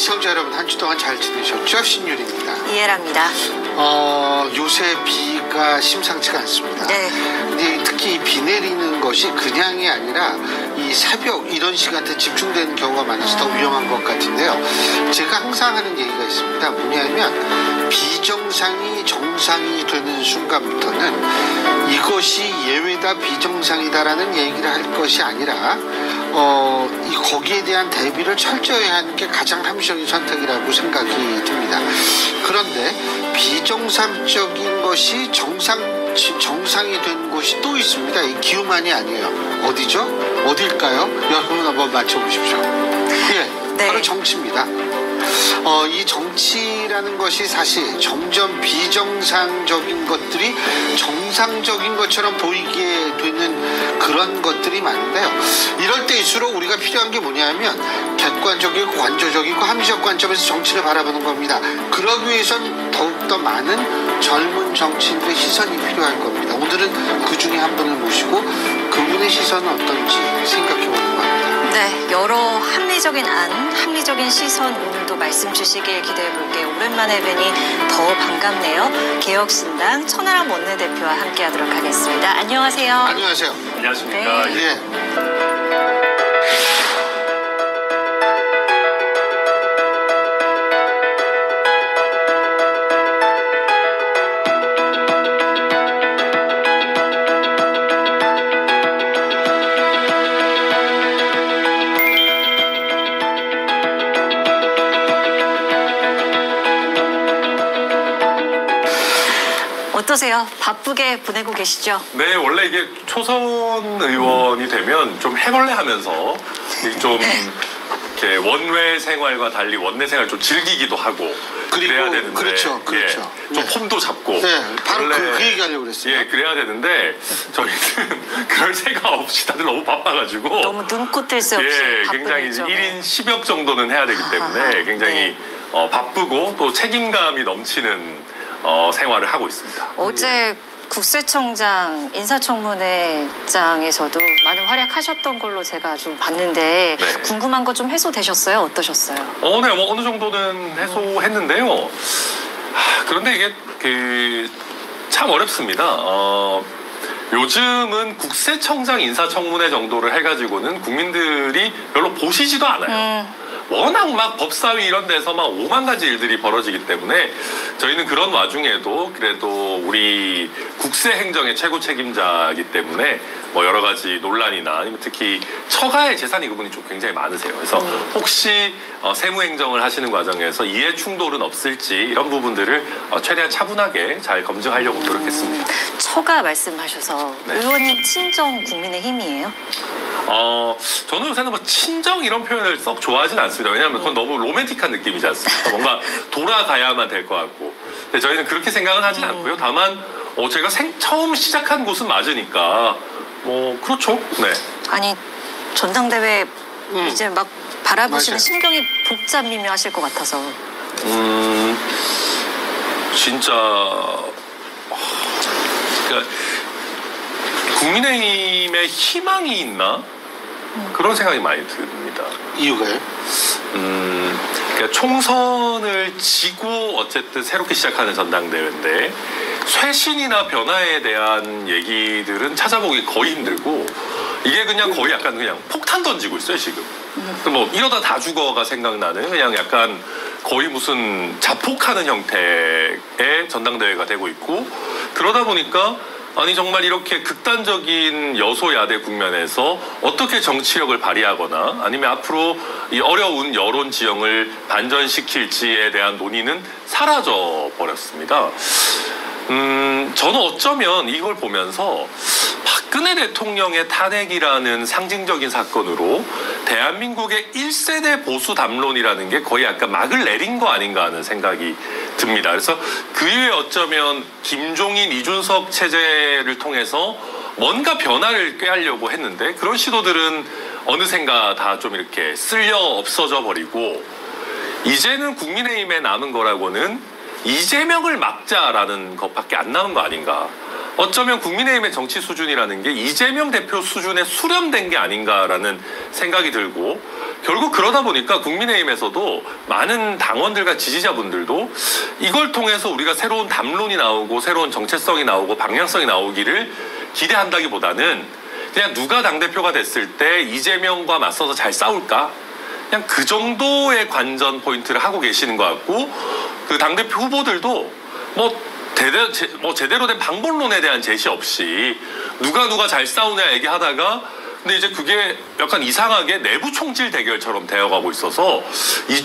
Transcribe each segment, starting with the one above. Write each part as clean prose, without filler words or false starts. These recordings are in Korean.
시청자 여러분, 한 주 동안 잘 지내셨죠? 신율입니다. 이해랍니다. 요새 비가 심상치가 않습니다. 네. 근데 특히 비 내리는 것이 그냥이 아니라 이 새벽 이런 시간대 집중되는 경우가 많아서 더 위험한 것 같은데요. 제가 항상 하는 얘기가 있습니다. 뭐냐면 비정상이 정상이 되는 순간부터는 이것이 예외다 비정상이다라는 얘기를 할 것이 아니라 거기에 대한 대비를 철저히 하는 게 가장 합리적인 선택이라고 생각이 듭니다. 그런데 비정상적인 것이 정상이 된 곳이 또 있습니다. 이 기후만이 아니에요. 어디죠? 어딜까요? 여러분 한번 맞춰보십시오. 예, 네. 바로 정치입니다. 이 정치라는 것이 사실 점점 비정상적인 것들이 정상적인 것처럼 보이게 되는 그런 것들이 많은데요. 이럴 때일수록 우리가 필요한 게 뭐냐면 객관적이고 관조적이고 합리적 관점에서 정치를 바라보는 겁니다. 그러기 위해선 더욱더 많은 젊은 정치인들의 시선이 필요할 겁니다. 오늘은 그 중에 한 분을 모시고 그분의 시선은 어떤지 생각해보는 겁니다. 네, 여러 합리적인 시선 오늘도 말씀 주시길 기대해 볼게요. 오랜만에 뵈니 더 반갑네요. 개혁신당 천하람 원내대표와 함께하도록 하겠습니다. 안녕하세요. 안녕하세요. 안녕하십니까. 네. 예. 어떠세요? 바쁘게 보내고 계시죠? 네, 원래 이게 초선 의원이 되면 좀 해볼래 하면서 좀 이렇게 원외 생활과 달리 원내 생활 좀 즐기기도 하고 그래야 되는데 그렇죠. 예, 좀 네. 폼도 잡고 네, 바로 원래, 그 얘기하려고 그랬어요. 예, 그래야 되는데 저희는 그럴 새가 없이 다들 너무 바빠가지고 너무 눈코 뜰 새 없이 예, 바쁜 굉장히 일정에. 1인 10역 정도는 해야 되기 때문에 굉장히 바쁘고 또 책임감이 넘치는 생활을 하고 있습니다. 어제 국세청장 인사청문회장에서도 많은 활약하셨던 걸로 제가 좀 봤는데 네. 궁금한 거 좀 해소되셨어요? 어떠셨어요? 네, 뭐 어느 정도는 해소했는데요. 그런데 이게 참 어렵습니다. 요즘은 국세청장 인사청문회 정도를 해가지고는 국민들이 별로 보시지도 않아요. 워낙 막 법사위 이런 데서 막 5만 가지 일들이 벌어지기 때문에 저희는 그런 와중에도 그래도 우리 국세 행정의 최고 책임자이기 때문에 뭐 여러 가지 논란이나 아니면 특히 처가의 재산이 그분이 좀 굉장히 많으세요. 그래서 혹시 세무 행정을 하시는 과정에서 이해 충돌은 없을지 이런 부분들을 최대한 차분하게 잘 검증하려고 노력했습니다. 처가 말씀하셔서 네. 의원님 친정 국민의힘이에요? 저는 요새는 뭐 친정 이런 표현을 썩 좋아하진 않습니다. 왜냐하면 그건 너무 로맨틱한 느낌이지 않습니까? 뭔가 돌아가야만 될 것 같고. 근데 저희는 그렇게 생각은 하진 않고요. 다만 제가 처음 시작한 곳은 맞으니까 그렇죠. 네. 아니 전당대회 이제 막 바라보시는 맞아요. 심경이 복잡미묘하실 것 같아서. 진짜 그러니까 국민의힘에 희망이 있나? 그런 생각이 많이 듭니다. 이유가요? 그러니까 총선을 지고 어쨌든 새롭게 시작하는 전당대회인데 쇄신이나 변화에 대한 얘기들은 찾아보기 거의 힘들고 이게 그냥 거의 약간 그냥 폭탄 던지고 있어요 지금. 뭐 이러다 다 죽어가 생각나는 그냥 약간 거의 무슨 자폭하는 형태의 전당대회가 되고 있고 그러다 보니까 아니 정말 이렇게 극단적인 여소야대 국면에서 어떻게 정치력을 발휘하거나 아니면 앞으로 이 어려운 여론 지형을 반전시킬지에 대한 논의는 사라져 버렸습니다. 저는 어쩌면 이걸 보면서 박근혜 대통령의 탄핵이라는 상징적인 사건으로 대한민국의 1세대 보수 담론이라는 게 거의 약간 막을 내린 거 아닌가 하는 생각이 듭니다. 그래서 그 이후에 어쩌면 김종인, 이준석 체제를 통해서 뭔가 변화를 꾀하려고 했는데 그런 시도들은 어느샌가 다 좀 이렇게 쓸려 없어져 버리고 이제는 국민의힘에 남은 거라고는 이재명을 막자라는 것밖에 안 남은 거 아닌가. 어쩌면 국민의힘의 정치 수준이라는 게 이재명 대표 수준에 수렴된 게 아닌가라는 생각이 들고 결국 그러다 보니까 국민의힘에서도 많은 당원들과 지지자분들도 이걸 통해서 우리가 새로운 담론이 나오고 새로운 정체성이 나오고 방향성이 나오기를 기대한다기보다는 그냥 누가 당대표가 됐을 때 이재명과 맞서서 잘 싸울까? 그냥 그 정도의 관전 포인트를 하고 계시는 것 같고 그 당대표 후보들도 제대로 된 방법론에 대한 제시 없이 누가 잘 싸우냐 얘기하다가 근데 이제 그게 약간 이상하게 내부 총질 대결처럼 되어가고 있어서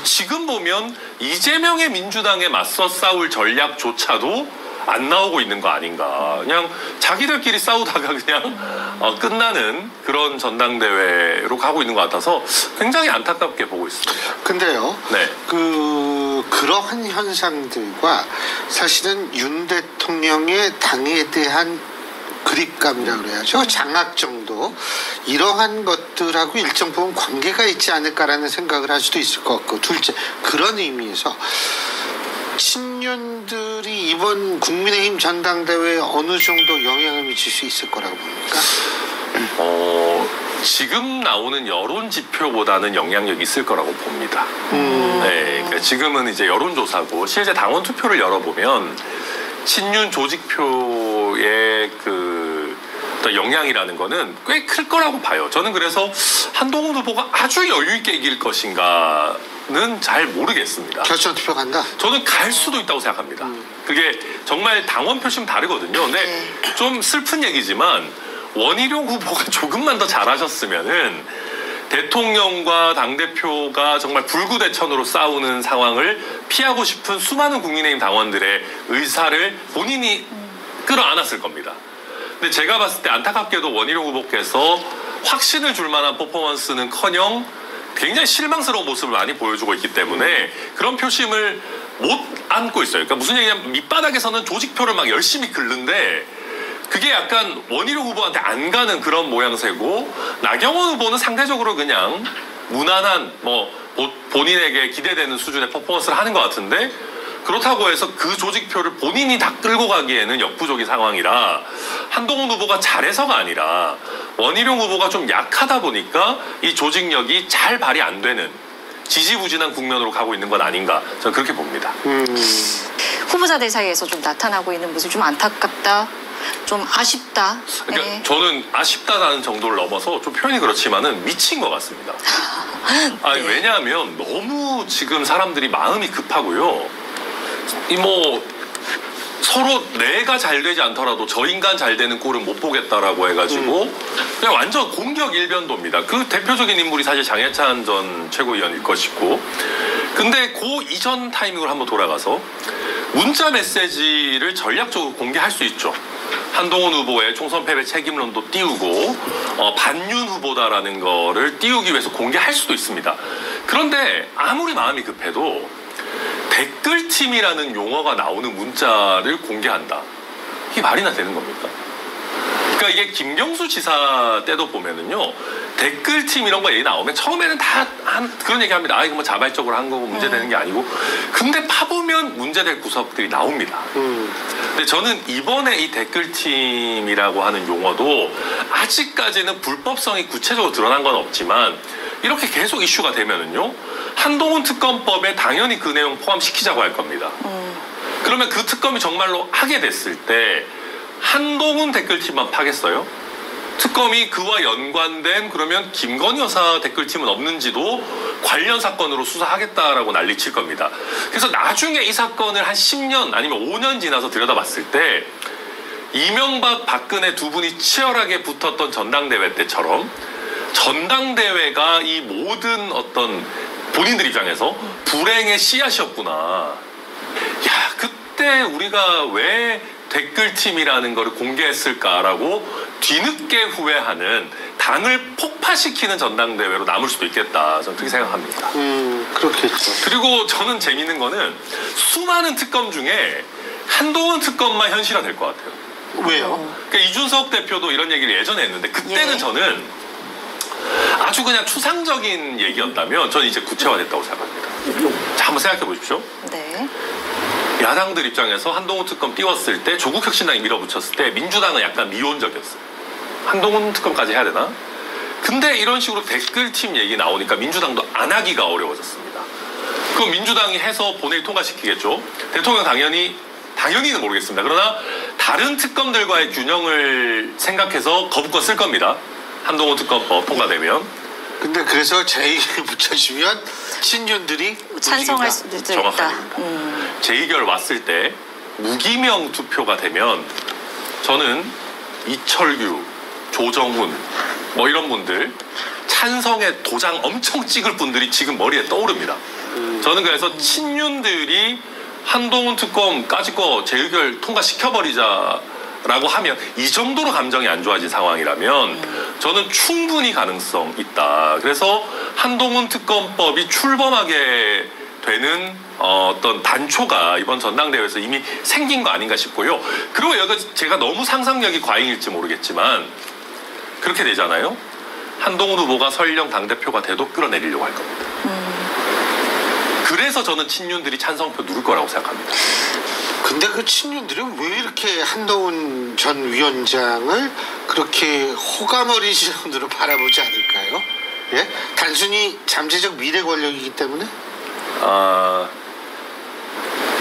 지금 보면 이재명의 민주당에 맞서 싸울 전략조차도 안 나오고 있는 거 아닌가. 그냥 자기들끼리 싸우다가 그냥 끝나는 그런 전당대회로 가고 있는 것 같아서 굉장히 안타깝게 보고 있습니다. 근데요. 네. 그러한 현상들과 사실은 윤 대통령의 당에 대한 그립감이라고 그래야죠. 장악 정도. 이러한 것들하고 일정 부분 관계가 있지 않을까라는 생각을 할 수도 있을 것 같고 둘째, 그런 의미에서 친윤들이 이번 국민의힘 전당대회에 어느 정도 영향을 미칠 수 있을 거라고 봅니까? 지금 나오는 여론 지표보다는 영향력이 있을 거라고 봅니다. 네, 그러니까 지금은 이제 여론조사고 실제 당원 투표를 열어보면 친윤 조직표의 어떤 영향이라는 거는 꽤 클 거라고 봐요. 저는 그래서 한동훈 후보가 아주 여유 있게 이길 것인가는 잘 모르겠습니다. 결선 투표 간다? 저는 갈 수도 있다고 생각합니다. 그게 정말 당원 표심 다르거든요. 근데 좀 슬픈 얘기지만 원희룡 후보가 조금만 더 잘하셨으면은 대통령과 당대표가 정말 불구대천으로 싸우는 상황을 피하고 싶은 수많은 국민의힘 당원들의 의사를 본인이 끌어안았을 겁니다. 근데 제가 봤을 때 안타깝게도 원희룡 후보께서 확신을 줄 만한 퍼포먼스는커녕 굉장히 실망스러운 모습을 많이 보여주고 있기 때문에 그런 표심을 못 안고 있어요. 그러니까 무슨 얘기냐면 밑바닥에서는 조직표를 막 열심히 긁는데 그게 약간 원희룡 후보한테 안 가는 그런 모양새고 나경원 후보는 상대적으로 그냥 무난한 본인에게 기대되는 수준의 퍼포먼스를 하는 것 같은데 그렇다고 해서 그 조직표를 본인이 다 끌고 가기에는 역부족인 상황이라 한동훈 후보가 잘해서가 아니라 원희룡 후보가 좀 약하다 보니까 이 조직력이 잘 발휘 안 되는 지지부진한 국면으로 가고 있는 건 아닌가 저는 그렇게 봅니다. 후보자들 사이에서 좀 나타나고 있는 모습이 좀 안타깝다. 좀 아쉽다. 그러니까 네. 저는 아쉽다라는 정도를 넘어서 좀 표현이 그렇지만은 미친 것 같습니다. 아니, 네. 왜냐하면 너무 지금 사람들이 마음이 급하고요. 서로 내가 잘 되지 않더라도 저 인간 잘 되는 꼴은 못 보겠다라고 해가지고 그냥 완전 공격 일변도입니다. 그 대표적인 인물이 사실 장해찬 전 최고위원일 것이고 근데 그 이전 타이밍으로 한번 돌아가서 문자 메시지를 전략적으로 공개할 수 있죠. 한동훈 후보의 총선 패배 책임론도 띄우고 반윤 후보다라는 거를 띄우기 위해서 공개할 수도 있습니다. 그런데 아무리 마음이 급해도 댓글팀이라는 용어가 나오는 문자를 공개한다. 이게 말이나 되는 겁니까? 그러니까 이게 김경수 지사 때도 보면은요. 댓글팀 이런 거 얘기 나오면 처음에는 다 그런 얘기 합니다. 이거 자발적으로 한 거고 문제되는 게 아니고. 근데 파보면 문제될 구석들이 나옵니다. 근데 저는 이번에 이 댓글팀이라고 하는 용어도 아직까지는 불법성이 구체적으로 드러난 건 없지만 이렇게 계속 이슈가 되면은요. 한동훈 특검법에 당연히 그 내용 포함시키자고 할 겁니다. 그러면 그 특검이 정말로 하게 됐을 때 한동훈 댓글팀만 파겠어요? 특검이 그와 연관된 그러면 김건희 여사 댓글팀은 없는지도 관련 사건으로 수사하겠다라고 난리칠 겁니다. 그래서 나중에 이 사건을 한 10년 아니면 5년 지나서 들여다봤을 때 이명박, 박근혜 두 분이 치열하게 붙었던 전당대회 때처럼 전당대회가 이 모든 어떤 본인들 입장에서 불행의 씨앗이었구나. 야, 그때 우리가 왜 댓글팀이라는 거를 공개했을까라고 뒤늦게 후회하는 당을 폭파시키는 전당대회로 남을 수도 있겠다. 저는 그렇게 생각합니다. 그렇겠죠. 그리고 저는 재밌는 거는 수많은 특검 중에 한동훈 특검만 현실화될 것 같아요. 왜요? 그러니까 이준석 대표도 이런 얘기를 예전에 했는데 그때는 저는 아주 그냥 추상적인 얘기였다면 저는 이제 구체화됐다고 생각합니다. 자, 한번 생각해 보십시오. 네. 야당들 입장에서 한동훈 특검 띄웠을 때 조국 혁신당이 밀어붙였을 때 민주당은 약간 미온적이었어요. 한동훈 특검까지 해야 되나? 근데 이런 식으로 댓글팀 얘기 나오니까 민주당도 안 하기가 어려워졌습니다. 그럼 민주당이 해서 본회의 통과시키겠죠. 대통령 당연히는 모르겠습니다. 그러나 다른 특검들과의 균형을 생각해서 거부권 쓸 겁니다. 한동훈 특검법 통과되면. 근데 그래서 제2를 붙여주면 친윤들이 찬성할 수도 있다. 정확합니다. 재의결 왔을 때 무기명 투표가 되면 저는 이철규, 조정훈 뭐 이런 분들 찬성의 도장 엄청 찍을 분들이 지금 머리에 떠오릅니다. 저는 그래서 친윤들이 한동훈 특검까지 거 재의결 통과시켜버리자라고 하면 이 정도로 감정이 안 좋아진 상황이라면 저는 충분히 가능성 있다. 그래서 한동훈 특검법이 출범하게 되는 어떤 단초가 이번 전당대회에서 이미 생긴 거 아닌가 싶고요. 그리고 여기 제가 너무 상상력이 과잉일지 모르겠지만 그렇게 되잖아요. 한동훈 후보가 설령 당대표가 돼도 끌어내리려고 할 겁니다. 그래서 저는 친윤들이 찬성표 누를 거라고 생각합니다. 근데 그 친윤들이 왜 이렇게 한동훈 전 위원장을 그렇게 호감어린 시선으로 바라보지 않을까요? 예? 단순히 잠재적 미래 권력이기 때문에?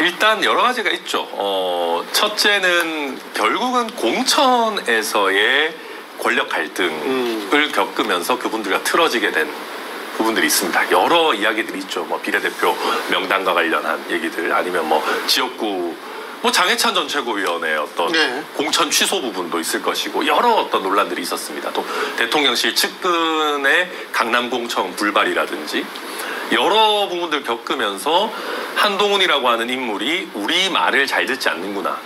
일단 여러 가지가 있죠. 첫째는 결국은 공천에서의 권력 갈등을 겪으면서 그분들과 틀어지게 된 부분들이 있습니다. 여러 이야기들이 있죠. 뭐 비례대표 명단과 관련한 얘기들 아니면 뭐 지역구 뭐 장해찬 전 최고위원의 어떤 공천 취소 부분도 있을 것이고 여러 어떤 논란들이 있었습니다. 또 대통령실 측근의 강남 공천 불발이라든지 여러 부분들 겪으면서 한동훈이라고 하는 인물이 우리 말을 잘 듣지 않는구나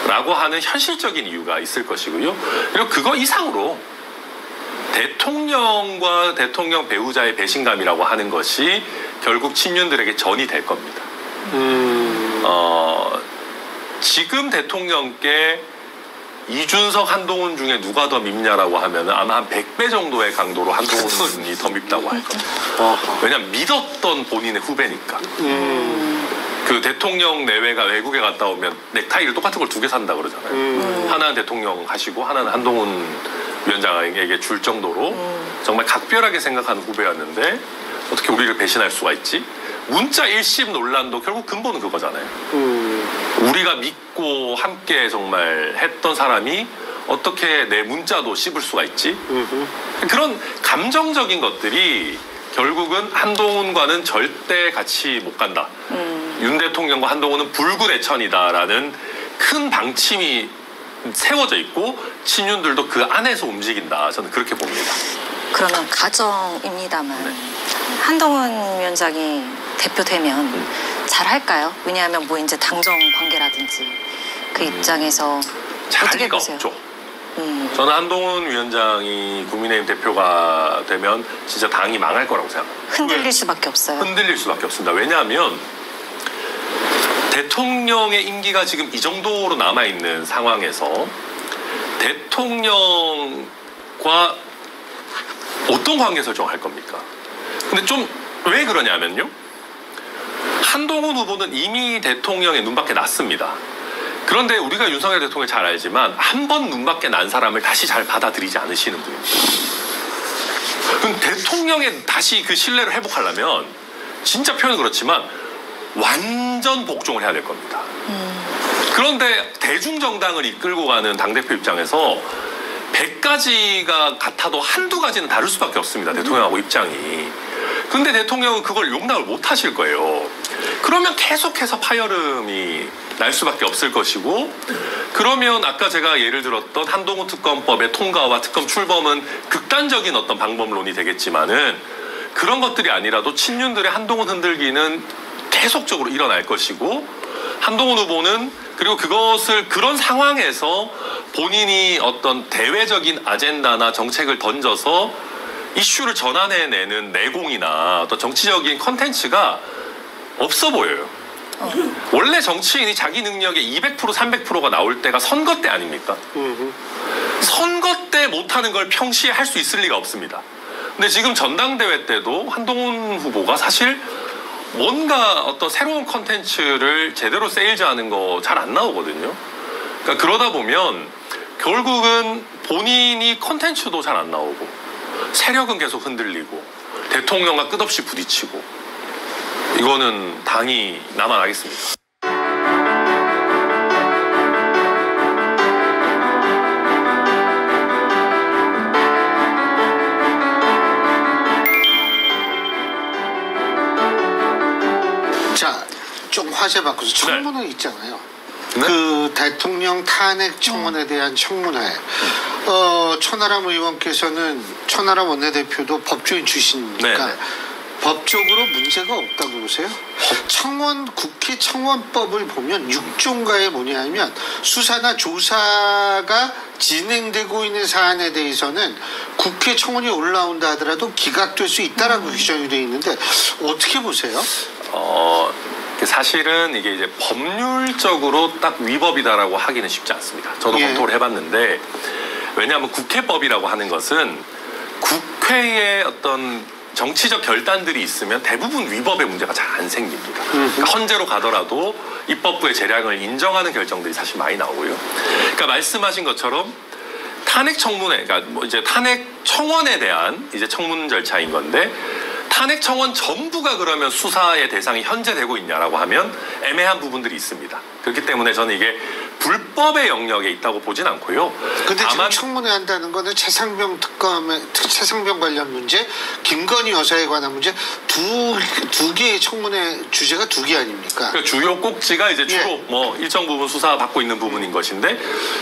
라고 하는 현실적인 이유가 있을 것이고요. 그리고 그거 이상으로 대통령과 대통령 배우자의 배신감이라고 하는 것이 결국 친윤들에게 전이 될 겁니다. 지금 대통령께 이준석, 한동훈 중에 누가 더 밉냐라고 하면 아마 한 100배 정도의 강도로 한동훈이 더 밉다고 할 겁니다. 왜냐하면 믿었던 본인의 후배니까. 그 대통령 내외가 외국에 갔다 오면 넥타이를 똑같은 걸 2개 산다 그러잖아요. 하나는 대통령 하시고 하나는 한동훈 위원장에게 줄 정도로 정말 각별하게 생각하는 후배였는데 어떻게 우리를 배신할 수가 있지? 문자 일심 논란도 결국 근본은 그거잖아요. 우리가 믿고 함께 정말 했던 사람이 어떻게 내 문자도 씹을 수가 있지? 그런 감정적인 것들이 결국은 한동훈과는 절대 같이 못 간다. 윤 대통령과 한동훈은 불구대천이다라는 큰 방침이 세워져 있고 친윤들도 그 안에서 움직인다. 저는 그렇게 봅니다. 그러면 가정입니다만 한동훈 위원장이 대표되면 잘할까요? 왜냐하면 뭐 이제 당정 관계라든지 그 입장에서 잘할 어떻게 리가 보세요? 없죠. 저는 한동훈 위원장이 국민의힘 대표가 되면 진짜 당이 망할 거라고 생각합니다. 흔들릴 수밖에 없어요. 흔들릴 수밖에 없습니다. 왜냐하면 대통령의 임기가 지금 이 정도로 남아있는 상황에서 대통령과 어떤 관계 설정할 겁니까? 근데 좀 왜 그러냐면요. 한동훈 후보는 이미 대통령의 눈밖에 났습니다. 그런데 우리가 윤석열 대통령을 잘 알지만 한 번 눈밖에 난 사람을 다시 잘 받아들이지 않으시는 분입니다. 그럼 대통령의 다시 그 신뢰를 회복하려면 진짜 표현은 그렇지만 완전 복종을 해야 될 겁니다. 그런데 대중정당을 이끌고 가는 당대표 입장에서 100가지가 같아도 한두 가지는 다를 수밖에 없습니다. 대통령하고 입장이. 근데 대통령은 그걸 용납을 못 하실 거예요. 그러면 계속해서 파열음이 날 수밖에 없을 것이고 그러면 아까 제가 예를 들었던 한동훈 특검법의 통과와 특검 출범은 극단적인 어떤 방법론이 되겠지만은 그런 것들이 아니라도 친윤들의 한동훈 흔들기는 계속적으로 일어날 것이고 한동훈 후보는 그리고 그것을 그런 상황에서 본인이 어떤 대외적인 아젠다나 정책을 던져서 이슈를 전환해내는 내공이나 어떤 정치적인 컨텐츠가 없어 보여요. 원래 정치인이 자기 능력의 200% 300%가 나올 때가 선거 때 아닙니까? 선거 때 못하는 걸 평시에 할 수 있을 리가 없습니다. 근데 지금 전당대회 때도 한동훈 후보가 사실 뭔가 어떤 새로운 컨텐츠를 제대로 세일즈하는 거 잘 안 나오거든요. 그러니까 그러다 보면 결국은 본인이 컨텐츠도 잘 안 나오고 세력은 계속 흔들리고 대통령과 끝없이 부딪히고 이거는 당이 남아나겠습니다. 자, 좀 화제 바꿔서 청문회 있잖아요. 네? 그 대통령 탄핵 청원에 대한 청문회. 천하람 의원께서는 천하람 원내대표도 법조인 출신이니까 네. 법적으로 문제가 없다고 보세요? 국회 청원법을 보면 6조인가에 뭐냐면 수사나 조사가 진행되고 있는 사안에 대해서는 국회 청원이 올라온다 하더라도 기각될 수 있다라고 규정이 되어 있는데 어떻게 보세요? 사실은 이게 이제 법률적으로 딱 위법이다라고 하기는 쉽지 않습니다. 저도 예. 검토를 해봤는데 왜냐하면 국회법이라고 하는 것은 국회의 어떤 정치적 결단들이 있으면 대부분 위법의 문제가 잘 안 생깁니다. 그러니까 헌재로 가더라도 입법부의 재량을 인정하는 결정들이 사실 많이 나오고요. 그러니까 말씀하신 것처럼 탄핵 청문회, 그러니까 뭐 이제 탄핵 청원에 대한 이제 청문 절차인 건데 탄핵 청원 전부가 그러면 수사의 대상이 현재 되고 있냐라고 하면 애매한 부분들이 있습니다. 그렇기 때문에 저는 이게 불법의 영역에 있다고 보진 않고요. 근데 다만 지금 청문회 한다는 거는 최상병 최상병 관련 문제, 김건희 여사에 관한 문제 두 개의 청문회 주제가 두 개 아닙니까? 그 주요 꼭지가 이제 주로 예. 뭐 일정 부분 수사받고 있는 부분인 것인데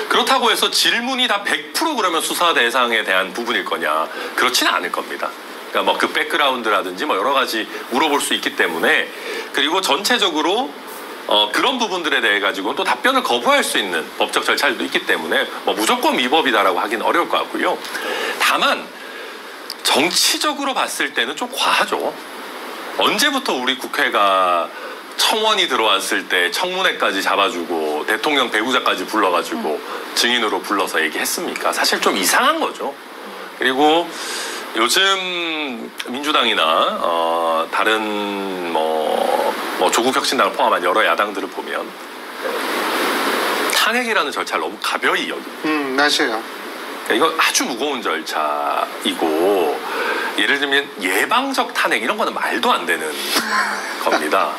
그렇다고 해서 질문이 다 100% 그러면 수사 대상에 대한 부분일 거냐? 그렇지는 않을 겁니다. 그러니까 뭐 그 백그라운드라든지 뭐 여러 가지 물어볼 수 있기 때문에 그리고 전체적으로 그런 부분들에 대해 가지고 또 답변을 거부할 수 있는 법적 절차도 있기 때문에 뭐 무조건 위법이다라고 하기는 어려울 것 같고요. 다만 정치적으로 봤을 때는 좀 과하죠. 언제부터 우리 국회가 청원이 들어왔을 때 청문회까지 잡아주고 대통령 배우자까지 불러가지고 증인으로 불러서 얘기했습니까? 사실 좀 이상한 거죠. 그리고 요즘 민주당이나 다른 뭐 조국혁신당을 포함한 여러 야당들을 보면 탄핵이라는 절차를 너무 가벼이 여깁니다. 맞아요. 그러니까 이건 아주 무거운 절차이고 예를 들면 예방적 탄핵 이런 거는 말도 안 되는 겁니다.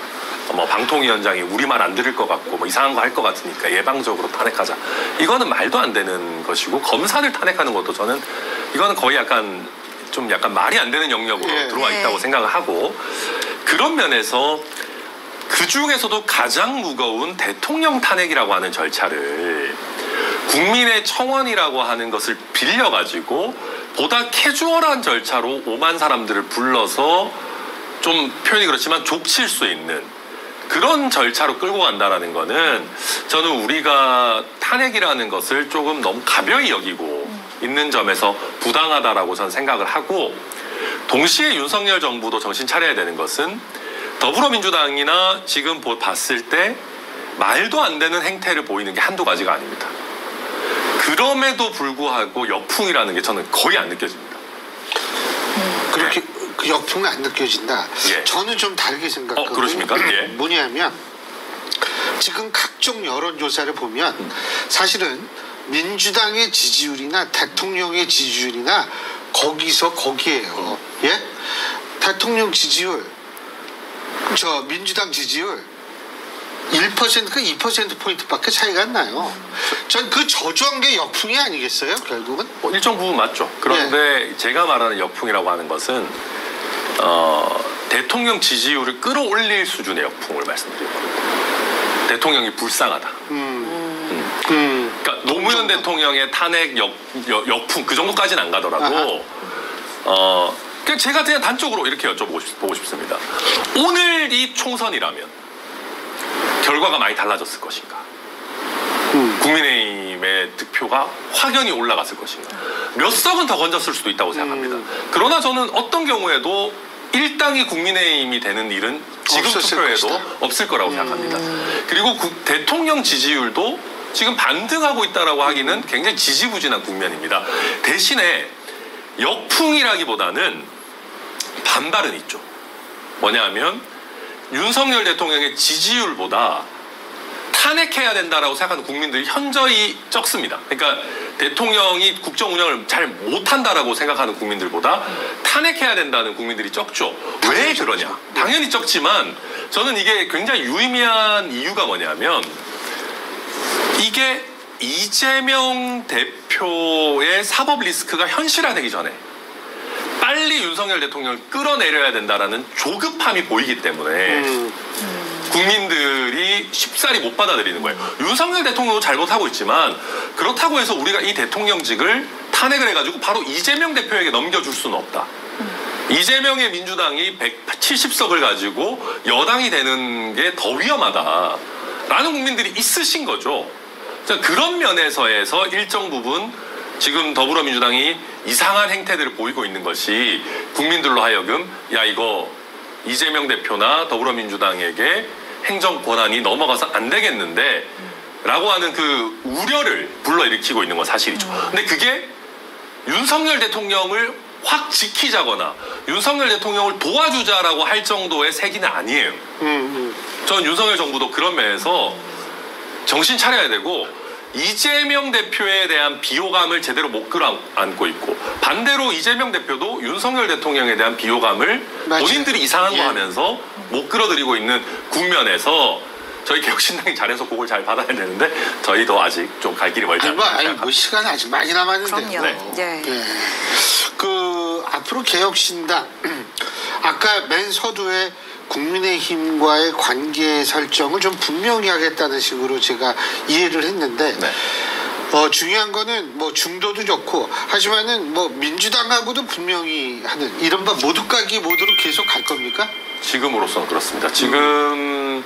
뭐 방통위원장이 우리 말 안 들을 것 같고 뭐 이상한 거 할 것 같으니까 예방적으로 탄핵하자. 이거는 말도 안 되는 것이고 검사를 탄핵하는 것도 저는 이거는 거의 약간 말이 안 되는 영역으로 예. 들어와 있다고 생각을 하고 그런 면에서 그 중에서도 가장 무거운 대통령 탄핵이라고 하는 절차를 국민의 청원이라고 하는 것을 빌려가지고 보다 캐주얼한 절차로 5만 사람들을 불러서 좀 표현이 그렇지만 족칠 수 있는 그런 절차로 끌고 간다라는 거는 저는 우리가 탄핵이라는 것을 조금 너무 가벼이 여기고 있는 점에서 부당하다라고 저는 생각을 하고 동시에 윤석열 정부도 정신 차려야 되는 것은 더불어민주당이나 지금 봤을 때 말도 안 되는 행태를 보이는 게 한두 가지가 아닙니다. 그럼에도 불구하고 역풍이라는 게 저는 거의 안 느껴집니다. 그렇게 그 역풍이 안 느껴진다. 예. 저는 좀 다르게 생각하고 그러십니까? 예. 뭐냐면 지금 각종 여론조사를 보면 사실은 민주당의 지지율이나 대통령의 지지율이나 거기에요. 예? 대통령 지지율, 민주당 지지율 1%가 2%포인트밖에 차이가 안 나요. 전 그 저조한 게 역풍이 아니겠어요, 결국은? 일정 부분 맞죠. 그런데 제가 말하는 역풍이라고 하는 것은 대통령 지지율을 끌어올릴 수준의 역풍을 말씀드리는 겁니다. 대통령이 불쌍하다. 그러니까 노무현 대통령의 탄핵 역풍 그 정도까지는 안 가더라도 그러니까 제가 그냥 단적으로 이렇게 여쭤보고 싶습니다. 오늘 이 총선이라면 결과가 많이 달라졌을 것인가? 국민의힘의 득표가 확연히 올라갔을 것인가? 몇 석은 더 건졌을 수도 있다고 생각합니다. 그러나 저는 어떤 경우에도 일당이 국민의힘이 되는 일은 지금 투표에도 없을 거라고 생각합니다. 그리고 대통령 지지율도 지금 반등하고 있다라고 하기는 굉장히 지지부진한 국면입니다. 대신에 역풍이라기보다는 반발은 있죠. 뭐냐 하면 윤석열 대통령의 지지율보다 탄핵해야 된다라고 생각하는 국민들이 현저히 적습니다. 그러니까 대통령이 국정 운영을 잘 못한다라고 생각하는 국민들보다 탄핵해야 된다는 국민들이 적죠. 왜 그러냐? 당연히 적지만 저는 이게 굉장히 유의미한 이유가 뭐냐면 이게 이재명 대표의 사법 리스크가 현실화되기 전에 빨리 윤석열 대통령을 끌어내려야 된다라는 조급함이 보이기 때문에 국민들이 쉽사리 못 받아들이는 거예요. 윤석열 대통령도 잘못하고 있지만 그렇다고 해서 우리가 이 대통령직을 탄핵을 해가지고 바로 이재명 대표에게 넘겨줄 수는 없다. 이재명의 민주당이 170석을 가지고 여당이 되는 게 더 위험하다라는 국민들이 있으신 거죠. 그런 면에서에서 일정 부분 지금 더불어민주당이 이상한 행태들을 보이고 있는 것이 국민들로 하여금 야 이거 이재명 대표나 더불어민주당에게 행정 권한이 넘어가서 안 되겠는데 라고 하는 그 우려를 불러일으키고 있는 건 사실이죠. 근데 그게 윤석열 대통령을 확 지키자거나 윤석열 대통령을 도와주자라고 할 정도의 세기는 아니에요. 전 윤석열 정부도 그런 면에서 정신 차려야 되고 이재명 대표에 대한 비호감을 제대로 못 끌어안고 있고 반대로 이재명 대표도 윤석열 대통령에 대한 비호감을 맞아요. 본인들이 이상한 거 예. 하면서 못 끌어들이고 있는 국면에서 저희 개혁신당이 잘해서 그걸 잘 받아야 되는데 저희도 아직 좀 갈 길이 멀지 않습니다. 뭐 시간 아직 많이 남았는데요. 그럼요. 네. 그 앞으로 개혁신당 아까 맨 서두에 국민의힘과의 관계 설정을 좀 분명히 하겠다는 식으로 제가 이해를 했는데 네. 중요한 거는 뭐 중도도 좋고 하지만은 뭐 민주당하고도 분명히 하는 이른바 모두 까기 모드로 계속 갈 겁니까? 지금으로서는 그렇습니다. 지금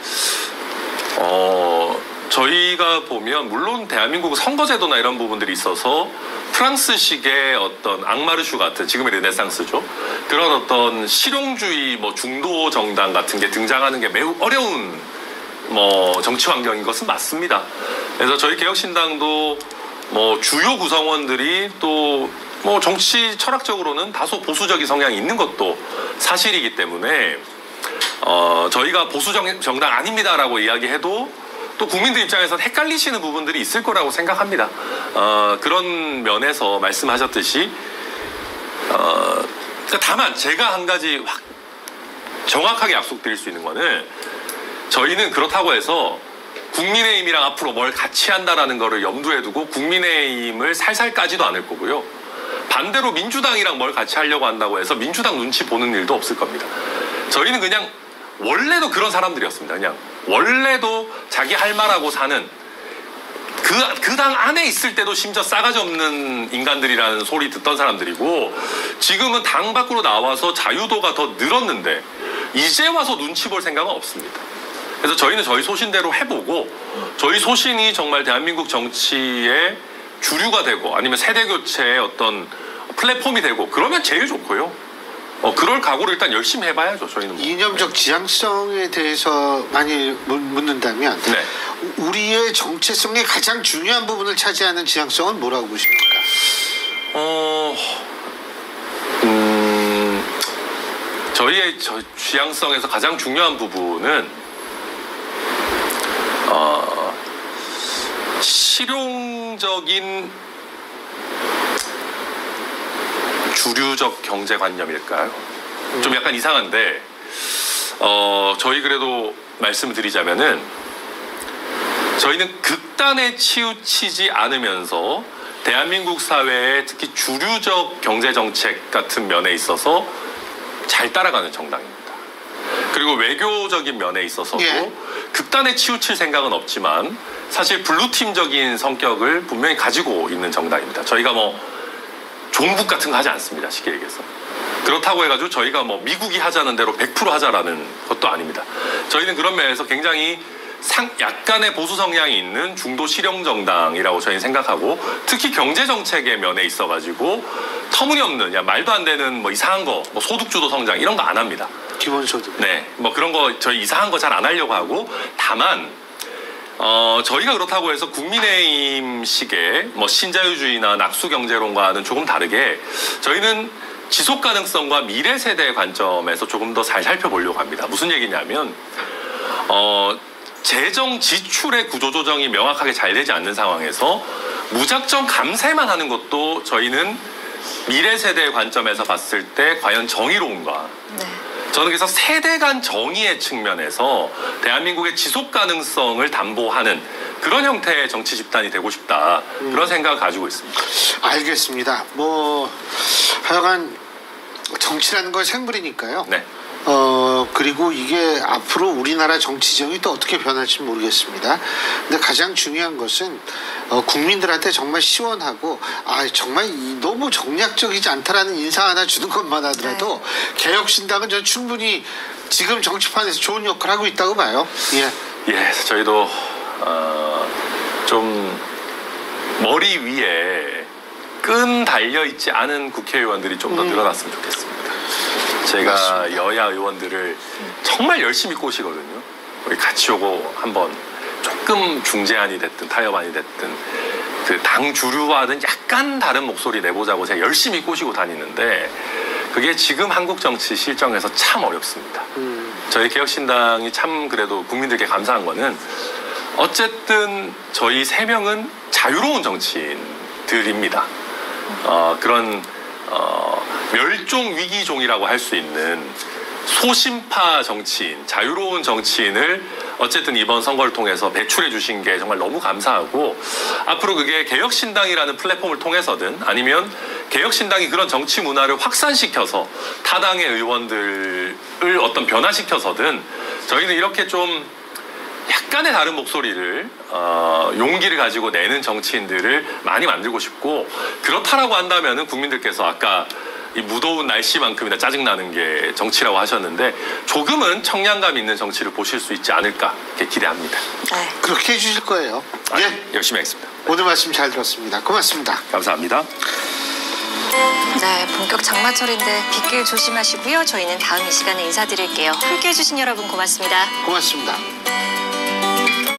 저희가 보면 물론 대한민국 선거제도나 이런 부분들이 있어서 프랑스식의 어떤 앙마르슈 같은 지금의 르네상스죠. 그런 어떤 실용주의 뭐 중도 정당 같은 게 등장하는 게 매우 어려운 뭐 정치 환경인 것은 맞습니다. 그래서 저희 개혁신당도 뭐 주요 구성원들이 또 뭐 정치 철학적으로는 다소 보수적인 성향이 있는 것도 사실이기 때문에 저희가 보수 정당 아닙니다라고 이야기해도 또 국민들 입장에서는 헷갈리시는 부분들이 있을 거라고 생각합니다. 그런 면에서 말씀하셨듯이 다만 제가 한 가지 정확하게 약속드릴 수 있는 거는 저희는 그렇다고 해서 국민의힘이랑 앞으로 뭘 같이 한다라는 거를 염두에 두고 국민의힘을 살살 까지도 않을 거고요. 반대로 민주당이랑 뭘 같이 하려고 한다고 해서 민주당 눈치 보는 일도 없을 겁니다. 저희는 그냥 원래도 그런 사람들이었습니다. 그냥 원래도 자기 할 말하고 사는 그 당 안에 있을 때도 심지어 싸가지 없는 인간들이라는 소리 듣던 사람들이고 지금은 당 밖으로 나와서 자유도가 더 늘었는데 이제 와서 눈치 볼 생각은 없습니다. 그래서 저희는 저희 소신대로 해보고 저희 소신이 정말 대한민국 정치의 주류가 되고 아니면 세대교체의 어떤 플랫폼이 되고 그러면 제일 좋고요. 그럴 각오를 일단 열심히 해봐야죠. 저희는 이념적 지향성에 대해서 많이 묻는다면 네. 우리의 정체성의 가장 중요한 부분을 차지하는 지향성은 뭐라고 보십니까? 저희의 지향성에서 가장 중요한 부분은 실용적인 주류적 경제관념일까요? 좀 약간 이상한데 저희 그래도 말씀을 드리자면은 저희는 극단에 치우치지 않으면서 대한민국 사회의 특히 주류적 경제정책 같은 면에 있어서 잘 따라가는 정당입니다. 그리고 외교적인 면에 있어서도 예. 극단에 치우칠 생각은 없지만 사실 블루팀적인 성격을 분명히 가지고 있는 정당입니다. 저희가 뭐 종북 같은 거 하지 않습니다. 쉽게 얘기해서. 그렇다고 해가지고 저희가 뭐 미국이 하자는 대로 100% 하자라는 것도 아닙니다. 저희는 그런 면에서 굉장히 약간의 보수 성향이 있는 중도 실용 정당이라고 저희는 생각하고 특히 경제 정책의 면에 있어가지고 터무니없는 말도 안 되는 뭐 이상한 거, 뭐 소득주도 성장 이런 거 안 합니다. 기본소득. 네, 뭐 그런 거 저희 이상한 거 잘 안 하려고 하고 다만 저희가 그렇다고 해서 국민의힘식의 뭐 신자유주의나 낙수경제론과는 조금 다르게 저희는 지속 가능성과 미래 세대의 관점에서 조금 더 잘 살펴보려고 합니다. 무슨 얘기냐면 재정 지출의 구조조정이 명확하게 잘 되지 않는 상황에서 무작정 감세만 하는 것도 저희는 미래 세대의 관점에서 봤을 때 과연 정의로운가? 네. 저는 그래서 세대 간 정의의 측면에서 대한민국의 지속 가능성을 담보하는 그런 형태의 정치 집단이 되고 싶다. 그런 생각을 가지고 있습니다. 알겠습니다. 뭐 하여간 정치라는 건 생물이니까요. 네. 그리고 이게 앞으로 우리나라 정치정이 또 어떻게 변할지 모르겠습니다. 근데 가장 중요한 것은 국민들한테 정말 시원하고 정말 너무 정략적이지 않다라는 인상 하나 주는 것만 하더라도 개혁신당은 전 충분히 지금 정치판에서 좋은 역할을 하고 있다고 봐요. 예. 예, 저희도 좀 머리 위에 끈 달려 있지 않은 국회의원들이 좀 더 늘어났으면 좋겠습니다. 제가 맞습니다. 여야 의원들을 정말 열심히 꼬시거든요. 우리 같이 오고 한번 조금 중재안이 됐든 타협안이 됐든 그 당 주류와는 약간 다른 목소리 내보자고 제가 열심히 꼬시고 다니는데 그게 지금 한국 정치 실정에서 참 어렵습니다. 저희 개혁신당이 참 그래도 국민들께 감사한 거는 어쨌든 저희 3명은 자유로운 정치인들입니다. 그런 멸종 위기종이라고 할 수 있는 소심파 정치인, 자유로운 정치인을 어쨌든 이번 선거를 통해서 배출해 주신 게 정말 너무 감사하고 앞으로 그게 개혁신당이라는 플랫폼을 통해서든 아니면 개혁신당이 그런 정치 문화를 확산시켜서 타당의 의원들을 어떤 변화시켜서든 저희는 이렇게 좀 약간의 다른 목소리를 용기를 가지고 내는 정치인들을 많이 만들고 싶고 그렇다라고 한다면은 국민들께서 아까 이 무더운 날씨만큼이나 짜증나는 게 정치라고 하셨는데 조금은 청량감 있는 정치를 보실 수 있지 않을까 이렇게 기대합니다. 네. 그렇게 해주실 거예요. 예. 열심히 하겠습니다. 오늘 말씀 잘 들었습니다. 고맙습니다. 감사합니다. 네, 본격 장마철인데 빗길 조심하시고요. 저희는 다음 이 시간에 인사드릴게요. 함께해 주신 여러분 고맙습니다. 고맙습니다.